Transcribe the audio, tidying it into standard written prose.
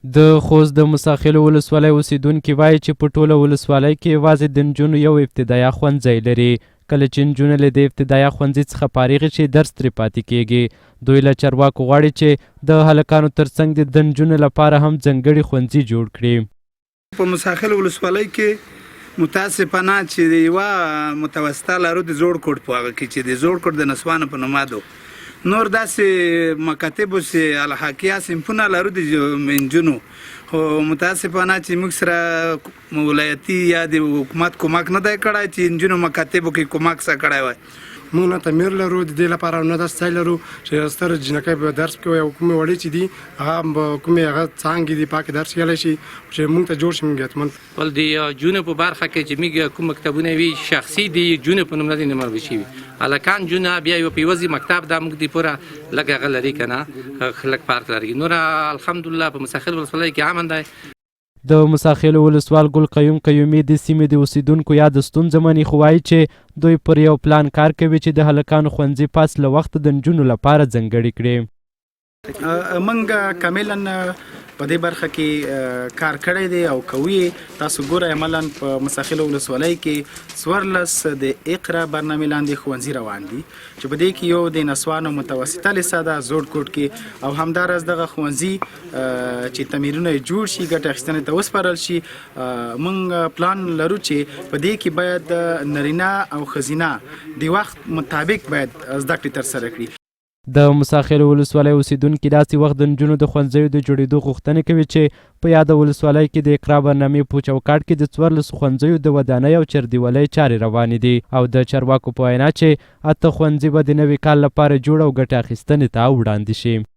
د خوست د مساخیلو ولسوالۍ اوسیدونکي وایي چې په ټوله ولسوالۍ کې یوازې د نجونو یو ابتدایه ښوونځی لري. کله چې نجونې له د ابتدایه ښوونځي څخه فارغې شي درس ترې پاتې کیږي. دوی له چارواکو غواړي چې د هلکانو ترڅنګ د نجونو لپاره هم ځانګړي ښوونځي جوړ کړي. په مساخیلو ولسوالۍ کې متاسفانه چې د یوه متوسطه لرو د زوړ کوټ په هغه کې چې د زوړ کوټ د نسوانو په نومادو نور داسې مکاتب اوسې الحاقیه صنفونه لرو د نجونو، خو متاسفانه چې موږ سره ولایتي یا د حکومت کومک نه دی کړی چې نجونو مکاتبو کې کومک څه کړی وای. موږ نه تعمیر لرو د دې لپاره، نه داسې ځای لرو چې ستر جنکۍ به درس کوي او کومې وړې چې دي هغه کومې هغه څانګې دي پاکې درس ویلی شي چې موږ ته جوړ شي. موږ یتمن ول د جونو په برخه کې چې موږ کوم مکتبونه وي شخصي دي جونو په نوم نه دي نمر شوي هلکان جونه بیا یو په یوازې مکتب دا موږ دي پوره لږ هغه لري که نه خلک پارک لري. نور الحمدلله په مساخیل ولسوالۍ کې امن دی. د مساخیلو ولسوال ګل قیوم قیومي د سیمې د اوسیدونکو یاد ستونزه مني، خو وایي چې دوی پر یو پلان کار کوي چې د هلکانو ښوونځي پاس له وخته د نجونو لپاره ځانګړي کړي. موږ کاملا په دې برخه کې کار کړی دی او کوي. تاسو ګورئ عملاً په مساخیلو ولسوالۍ کې 14 د اقرا برنامې لاندې ښوونځي روان دي چې په دې کې یو د نسوانو متوسطه لیسه ده زوړ کوټ کې، او همداراز دغه ښوونځي چې تعمیرونه یې جوړ شي ګټه اخیستنې ته وسپارل شي. موږ پلان لرو چې په دې کې باید نرینه او ښځینه د وخت مطابق باید زده کړې ترسره کړي. د مساخیلو ولسوالۍ اوسیدونکي داسې وخت د نجونو د ښوونځیو د جوړېدو غوښتنې کوي چې په یاده ولسوالۍ کې د اقرا برنامې په چوکاټ کې د 14 ښوونځیو د ودانۍ او چردیوالۍ چارې روانې دي، او د چارواکو په وینا چې 8 ښوونځي به د نوي کال لپاره جوړ او ګټه اخیستنې ته وړاندې شي.